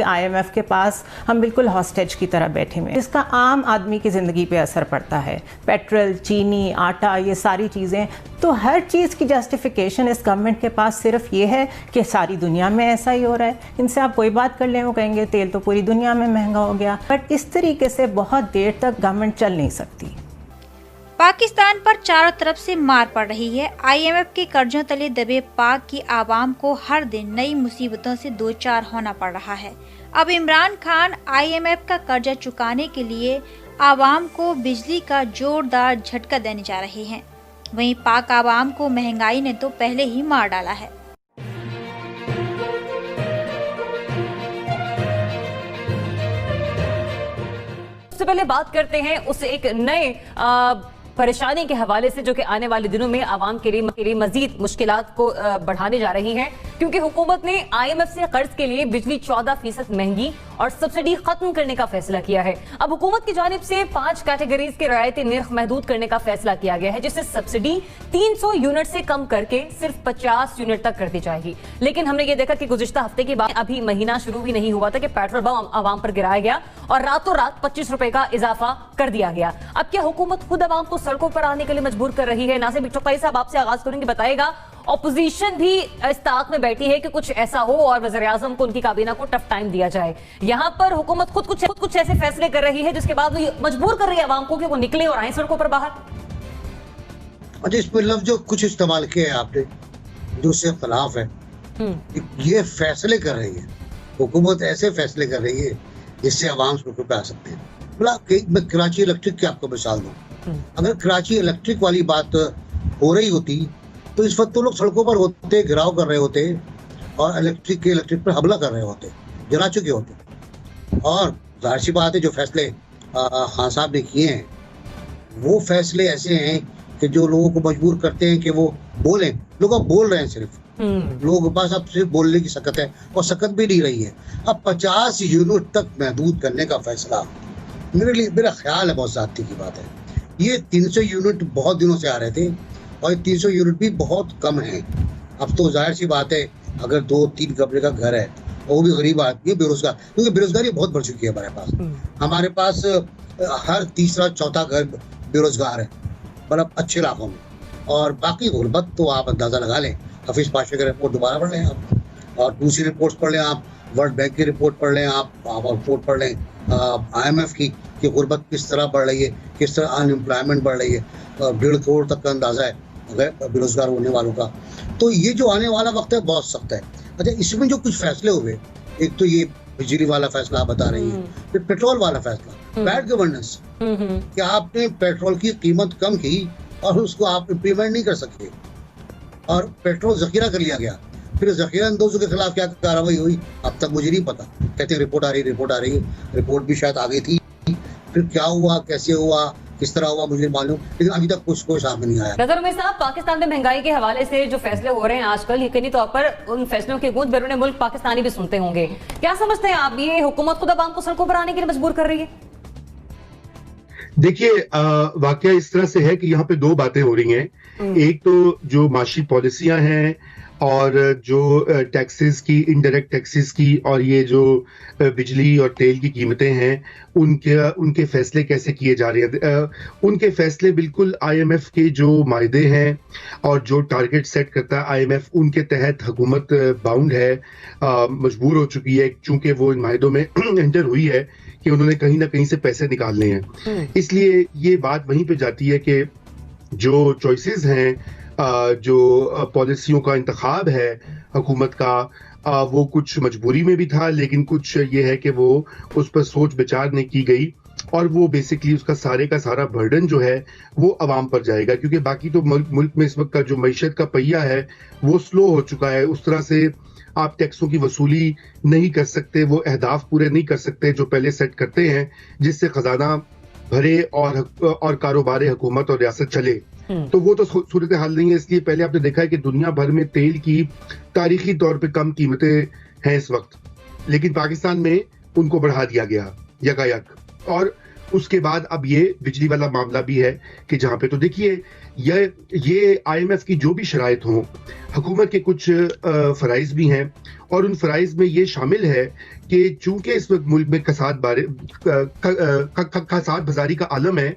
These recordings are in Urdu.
IMF کے پاس ہم بالکل ہاسٹیج کی طرح بیٹھے ہوئے ہیں، جس کا عام آدمی کی زندگی پہ اثر پڑتا ہے. پیٹرول، چینی، آٹا، یہ ساری چیزیں، تو ہر چیز کی جسٹیفیکیشن اس گورنمنٹ کے پاس صرف یہ ہے کہ ساری دنیا میں ایسا ہی ہو رہا ہے. ان سے آپ کوئی بات کر لیں وہ کہیں گے تیل تو پوری دنیا میں مہنگا ہو گیا. بٹ اس طریقے سے بہت دیر تک گورنمنٹ چل نہیں سکتی. پاکستان پر چاروں طرف سے مار پڑ رہی ہے. IMF کے قرضوں تلے دبے پاک کی عوام کو ہر دن نئی مصیبتوں سے دوچار ہونا پڑ رہا ہے. اب عمران خان IMF کا قرضہ چکانے کے لیے عوام کو بجلی کا زوردار جھٹکا دینے جا رہے ہیں. وہیں پاک عوام کو مہنگائی نے تو پہلے ہی مار ڈالا ہے. سب سے پہلے بات کرتے ہیں اس ایک نئے پریشانی کے حوالے سے جو کہ آنے والے دنوں میں عوام کے لیے مزید مشکلات کو بڑھانے جا رہی ہیں، کیونکہ حکومت نے IMF سے قرض کے لیے بجلی 14% مہنگی اور سبسڈی ختم کرنے کا فیصلہ کیا ہے. اب حکومت کی جانب سے 5 کیٹیگریز کے رعایتی نرخ محدود کرنے کا فیصلہ کیا گیا ہے، جس سے سبسڈی 300 یونٹ سے کم کر کے صرف 50 یونٹ تک کر دی جائے گی. لیکن ہم نے یہ دیکھا کہ گزشتہ ہفتے کے بعد ابھی مہینہ شروع بھی نہیں ہوا تھا کہ پیٹرول بم عوام پر گرایا گیا اور راتوں رات 25 روپے کا اضافہ کر دیا گیا. اب کیا حکومت خود عوام کو سڑکوں پر آنے کے لیے مجبور کر رہی ہے؟ ناصر بٹوکائی صاحب آپ سے آغاز کریں گے، بتائے گا اپوزیشن بھی اس طاق میں بیٹھی ہے کہ کچھ ایسا ہو اور وزیر اعظم کو ان کی کابینہ کو ٹف ٹائم دیا جائے. یہاں پر حکومت خود کچھ ایسے فیصلے کر رہی ہے جس کے بعد وہ مجبور کر رہی ہے عوام کو کہ وہ نکلے اور آئیں سڑکوں پر باہر. اچھا، اس میں لفظ جو کچھ استعمال کیا ہے آپ نے جو اس سے خلاف ہے، یہ فیصلے کر رہی ہے حکومت، ایسے فیصلے کر رہی ہے جس سے عوام سڑکوں پہ آ سکتے ہیں. میں کراچی الیکٹرک کی آپ کو مثال دوں. اگر کراچی الیکٹرک والی بات ہو رہی ہوتی تو اس وقت تو لوگ سڑکوں پر ہوتے، گھراؤ کر رہے ہوتے اور الیکٹرک پر حملہ کر رہے ہوتے، جلا چکے ہوتے. اور ظاہر سی بات ہے جو فیصلے خان صاحب نے کیے ہیں وہ فیصلے ایسے ہیں کہ جو لوگوں کو مجبور کرتے ہیں کہ وہ بولیں. لوگ اب بول رہے ہیں، صرف لوگوں کے پاس اب صرف بولنے کی سکت ہے اور سکت بھی نہیں رہی ہے. اب 50 یونٹ تک محدود کرنے کا فیصلہ میرا خیال ہے بہت زیادتی کی بات ہے. یہ 300 یونٹ بہت دنوں سے آ رہے تھے اور 300 یونٹ بھی بہت کم ہیں. اب تو ظاہر سی بات ہے اگر 2-3 کمرے کا گھر ہے اور وہ بھی غریب آدمی ہے، بے روزگار، کیونکہ بے روزگاری بہت بڑھ چکی ہے ہمارے پاس ہر تیسرا چوتھا گھر بے روزگار ہے مطلب اچھے علاقوں میں. اور باقی غربت تو آپ اندازہ لگا لیں. حفیظ پاشا کی رپورٹ دوبارہ پڑھ لیں آپ، اور دوسری رپورٹس پڑھ لیں آپ، ورلڈ بینک کی رپورٹ پڑھ لیں آپ، رپورٹ پڑھ لیں IMF کی کہ غربت کس طرح بڑھ رہی ہے، کس طرح ان امپلائمنٹ بڑھ رہی ہے. 1.5 کروڑ تک کا اندازہ ہے بے روزگار ہونے والوں کا. تو یہ جو آنے والا وقت ہے بہت سخت ہے. اچھا، اس میں جو کچھ فیصلے ہوئے، ایک تو یہ بجلی والا فیصلہ آپ بتا رہی ہیں، پھر پیٹرول والا فیصلہ، بیڈ گورننس، کہ آپ نے پیٹرول کی قیمت کم کی اور اس کو آپ امپلیمنٹ نہیں کر سکے اور پیٹرول ذخیرہ کر لیا گیا. پھر ذخیرہ اندوزوں کے خلاف کیا کارروائی ہوئی اب تک مجھے نہیں پتا. کہتے ہیں رپورٹ آ رہی ہے، رپورٹ بھی شاید آگے تھی، پھر کیا ہوا، کیسے ہوا، کس طرح ہوا مجھے معلوم، لیکن ابھی تک کچھ کوئی سامنے نہیں آیا. نظر عمر صاحب، پاکستان میں مہنگائی کے حوالے سے جو فیصلے ہو رہے ہیں آج کل، یقینی طور پر ان فیصلوں کی گونج بیرون ملک پاکستانی بھی سنتے ہوں گے. کیا سمجھتے ہیں آپ، یہ حکومت خود عوام کو سڑکوں پر آنے کے لیے مجبور کر رہی ہے؟ دیکھیے، واقعہ اس طرح سے ہے کہ یہاں پہ 2 باتیں ہو رہی ہیں. ایک تو جو معاشی پالیسیاں ہیں اور جو ٹیکسز کی، انڈائریکٹ ٹیکسز کی، اور یہ جو بجلی اور تیل کی قیمتیں ہیں ان کے فیصلے کیسے کیے جا رہے ہیں. ان کے فیصلے بالکل IMF کے جو معاہدے ہیں اور جو ٹارگٹ سیٹ کرتا ہے IMF، ان کے تحت حکومت باؤنڈ ہے، مجبور ہو چکی ہے، چونکہ وہ ان معاہدوں میں انٹر ہوئی ہے کہ انہوں نے کہیں نہ کہیں سے پیسے نکالنے ہیں. اس لیے یہ بات وہیں پہ جاتی ہے کہ جو چوائسز ہیں، جو پالیسیوں کا انتخاب ہے حکومت کا، وہ کچھ مجبوری میں بھی تھا، لیکن کچھ یہ ہے کہ وہ اس پر سوچ بچار نہیں کی گئی، اور وہ بیسکلی اس کا سارا برڈن جو ہے وہ عوام پر جائے گا. کیونکہ باقی تو ملک میں اس وقت کا جو معیشت کا پہیہ ہے وہ سلو ہو چکا ہے. اس طرح سے آپ ٹیکسوں کی وصولی نہیں کر سکتے، وہ اہداف پورے نہیں کر سکتے جو پہلے سیٹ کرتے ہیں، جس سے خزانہ بھرے اور کاروبار حکومت اور ریاست چلے. تو وہ تو صورتحال نہیں ہے. اس لیے پہلے آپ نے دیکھا ہے کہ دنیا بھر میں تیل کی تاریخی طور پہ کم قیمتیں ہیں اس وقت، لیکن پاکستان میں ان کو بڑھا دیا گیا یکایک. اور اس کے بعد اب یہ بجلی والا معاملہ بھی ہے کہ جہاں پہ تو دیکھیے یہ IMF کی جو بھی شرائط ہوں، حکومت کے کچھ فرائض بھی ہیں، اور ان فرائض میں یہ شامل ہے کہ چونکہ اس وقت ملک میں کساد بازاری کا عالم ہے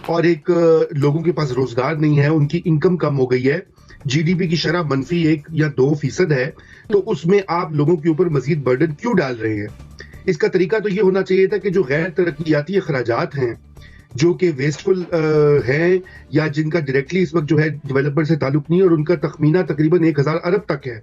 اور ایک لوگوں کے پاس روزگار نہیں ہے، ان کی انکم کم ہو گئی ہے، GDP کی شرح -1 یا 2% ہے، تو اس میں آپ لوگوں کے اوپر مزید برڈن کیوں ڈال رہے ہیں؟ اس کا طریقہ تو یہ ہونا چاہیے تھا کہ جو غیر ترقیاتی اخراجات ہیں جو کہ ویسٹفل ہیں یا جن کا ڈائریکٹلی اس وقت جو ہے ڈیولپر سے تعلق نہیں اور ان کا تخمینہ تقریباً 1000 ارب تک ہے،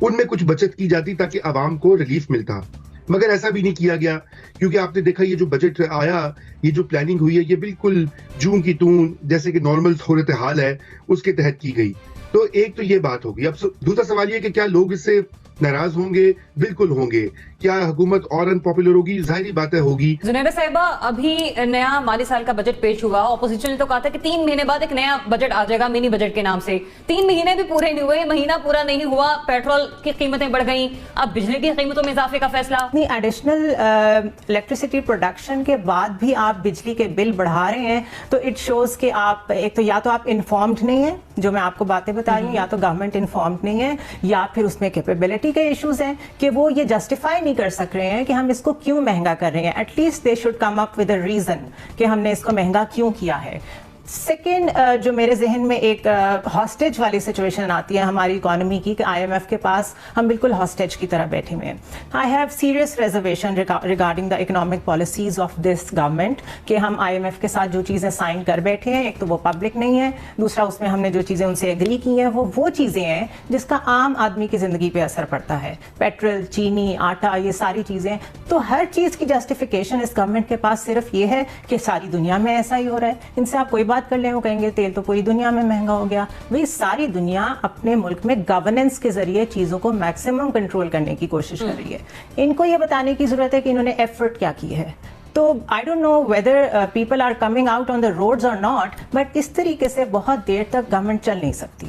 ان میں کچھ بچت کی جاتی تاکہ عوام کو ریلیف ملتا، مگر ایسا بھی نہیں کیا گیا، کیونکہ آپ نے دیکھا یہ جو بجٹ آیا، یہ جو پلاننگ ہوئی ہے، یہ بالکل جون کی تون جیسے کہ نارمل صورتحال ہے اس کے تحت کی گئی۔ تو ایک تو یہ بات ہوگی۔ اب دوسرا سوال یہ کہ کیا لوگ اس سے ناراض ہوں گے؟ بالکل ہوں گے۔ کیا حکومت اور انپاپولر ہوگی؟ ظاہری باتیں ہوگی۔ زنیرہ صاحبہ، ابھی نیا مالی سال کا بجٹ پیش ہوا، اپوزیشن نے تو کہا تھا کہ 3 مہینے بعد ایک نیا بجٹ آ جائے گا منی بجٹ کے نام سے۔ 3 مہینے بھی پورے نہیں ہوئے، مہینہ پورا نہیں ہوا، پیٹرول کی قیمتیں بڑھ گئیں، اب بجلی کی قیمتوں میں اضافے کا فیصلہ۔ ایڈیشنل الیکٹریسٹی پروڈکشن کے بعد بھی آپ بجلی کے بل بڑھا رہے ہیں، تو اٹ شوز کہ آپ ایک تو یا تو آپ انفارمڈ نہیں ہیں، جو میں آپ کو باتیں بتا رہی ہوں، یا تو گورنمنٹ انفارمڈ نہیں ہے، یا پھر اس میں کیپیبلٹی کے ایشوز ہیں کہ وہ یہ جسٹیفائی نہیں کر سک رہے ہیں کہ ہم اس کو کیوں مہنگا کر رہے ہیں۔ At least they should come up with a reason کہ ہم نے اس کو مہنگا کیوں کیا ہے۔ سیکنڈ، جو میرے ذہن میں ایک ہاسٹیج والی سچویشن آتی ہے ہماری اکانومی کی، کہ IMF کے پاس ہم بالکل ہاسٹیج کی طرح بیٹھے ہوئے ہیں۔ I have serious reservation regarding the economic policies of this government, کہ ہم IMF کے ساتھ جو چیزیں سائن کر بیٹھے ہیں، ایک تو وہ پبلک نہیں ہے، دوسرا اس میں ہم نے جو چیزیں ان سے ایگری کی ہیں وہ چیزیں ہیں جس کا عام آدمی کی زندگی پہ اثر پڑتا ہے، پیٹرول، چینی، آٹا، یہ ساری چیزیں۔ تو ہر چیز کی جسٹیفیکیشن اس گورنمنٹ کے پاس صرف یہ ہے کہ ساری دنیا میں ایسا ہی ہو رہا ہے، ان سے آپ کوئی بات کر لیں وہ کہیں گے تیل تو پوری دنیا میں مہنگا ہو گیا۔ وہی ساری دنیا اپنے ملک میں گورننس کے ذریعے چیزوں کو میکسیمم کنٹرول کرنے کی کوشش کر رہی ہے۔ ان کو یہ بتانے کی ضرورت ہے کہ انہوں نے ایفرٹ کیا کی ہے۔ تو I don't know whether people are coming out on the roads اور ناٹ، بٹ اس طریقے سے بہت دیر تک گورنمنٹ چل نہیں سکتی۔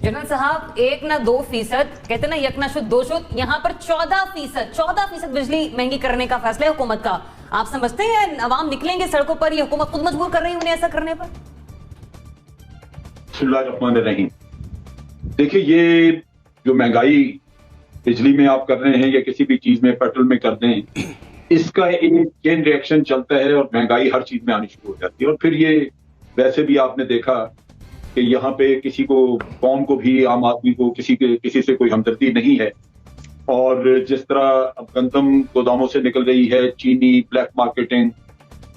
جنرل صاحب، 1 نہ 2%، کہتے نا یک نہ شد دو شد، یہاں پر 14% بجلی مہنگی کرنے کا فیصلہ ہے حکومت کا۔ آپ سمجھتے ہیں عوام نکلیں گے سڑکوں پر، یہ حکومت خود مجبور کر رہی ہے انہیں ایسا کرنے پر؟ بسم اللہ الرحمن الرحیم۔ دیکھیں، یہ جو مہنگائی بجلی میں آپ کر رہے ہیں یا کسی بھی چیز میں، پیٹرول میں کر دیں، اس کا ایک چین ری ایکشن چلتا ہے اور مہنگائی ہر چیز میں آنی شروع ہو جاتی ہے۔ اور پھر یہ ویسے بھی آپ نے دیکھا کہ یہاں پہ کسی کو، قوم کو بھی، عام آدمی کو کسی سے کوئی ہمدردی نہیں ہے، اور جس طرح اب گندم گوداموں سے نکل رہی ہے، چینی، بلیک مارکیٹنگ،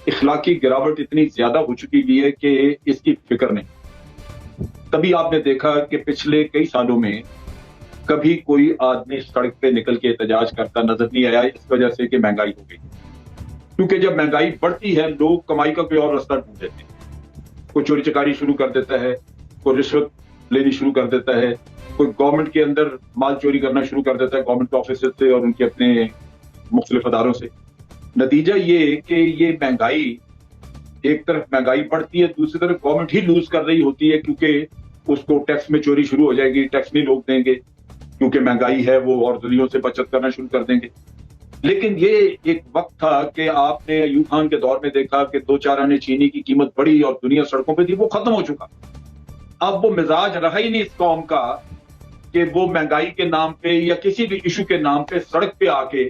اخلاقی گراوٹ اتنی زیادہ ہو چکی بھی ہے کہ اس کی فکر نہیں۔ تبھی آپ نے دیکھا کہ پچھلے کئی سالوں میں کبھی کوئی آدمی سڑک پہ نکل کے احتجاج کرتا نظر نہیں آیا، اس وجہ سے کہ مہنگائی ہو گئی۔ کیونکہ جب مہنگائی بڑھتی ہے، لوگ کمائی کا کوئی اور راستہ ڈھونڈ دیتے ہیں۔ کوئی چوری چکاری شروع کر دیتا ہے، کوئی رشوت لینی شروع کر دیتا ہے، کوئی گورنمنٹ کے اندر مال چوری کرنا شروع کر دیتا ہے، گورنمنٹ آفیسر سے اور ان کے اپنے مختلف اداروں سے۔ نتیجہ یہ کہ یہ مہنگائی، ایک طرف مہنگائی بڑھتی ہے، دوسری طرف گورنمنٹ ہی لوز کر رہی ہوتی ہے، کیونکہ اس کو ٹیکس میں چوری شروع ہو جائے گی، ٹیکس نہیں لوگ دیں گے کیونکہ مہنگائی ہے، وہ اور دلیوں سے بچت کرنا شروع کر دیں گے۔ لیکن یہ ایک وقت تھا کہ آپ نے ایوب خان کے دور میں دیکھا کہ 2-4 آنے چینی کی قیمت بڑھی اور دنیا سڑکوں پہ تھی، وہ ختم ہو چکا۔ اب وہ مزاج رہا ہی نہیں اس قوم کا کہ وہ مہنگائی کے نام پہ یا کسی بھی ایشو کے نام پہ سڑک پہ آ کے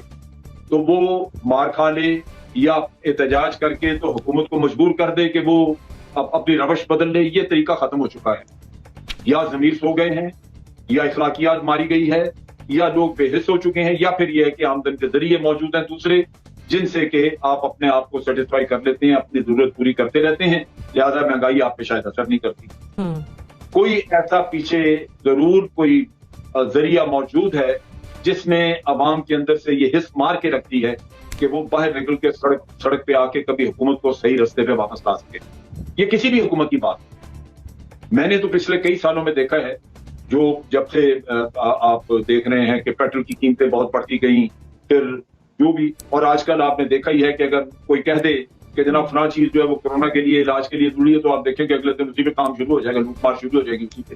تو وہ مار کھا لے یا احتجاج کر کے تو حکومت کو مجبور کر دے کہ وہ اپنی روش بدل لے۔ یہ طریقہ ختم ہو چکا ہے۔ یا ضمیر سو گئے ہیں، یا اخلاقیات ماری گئی ہے، یا لوگ بے حس ہو چکے ہیں، یا پھر یہ ہے کہ آمدن کے ذریعے موجود ہیں دوسرے جن سے کہ آپ اپنے آپ کو سیٹسفائی کر لیتے ہیں، اپنی ضرورت پوری کرتے رہتے ہیں، لہٰذا مہنگائی آپ پہ شاید اثر نہیں کرتی۔ کوئی ایسا پیچھے ضرور کوئی ذریعہ موجود ہے جس نے عوام کے اندر سے یہ حس مار کے رکھتی ہے کہ وہ باہر نکل کے سڑک پہ آ کے کبھی حکومت کو صحیح رستے پہ واپس لا سکے۔ یہ کسی بھی حکومت کی بات ہے۔ میں نے تو پچھلے کئی سالوں میں دیکھا ہے، جو جب سے آپ دیکھ رہے ہیں کہ پیٹرول کی قیمتیں بہت بڑھتی گئیں، پھر جو بھی، اور آج کل آپ نے دیکھا ہی ہے کہ اگر کوئی کہہ دے کہ جناب فلاں چیز جو ہے وہ کورونا کے لیے، علاج کے لیے ضروری ہے، تو آپ دیکھیں کہ اگلے دن اسی پہ کام شروع ہو جائے گا، لوٹ مار شروع ہو جائے گی اسی پہ۔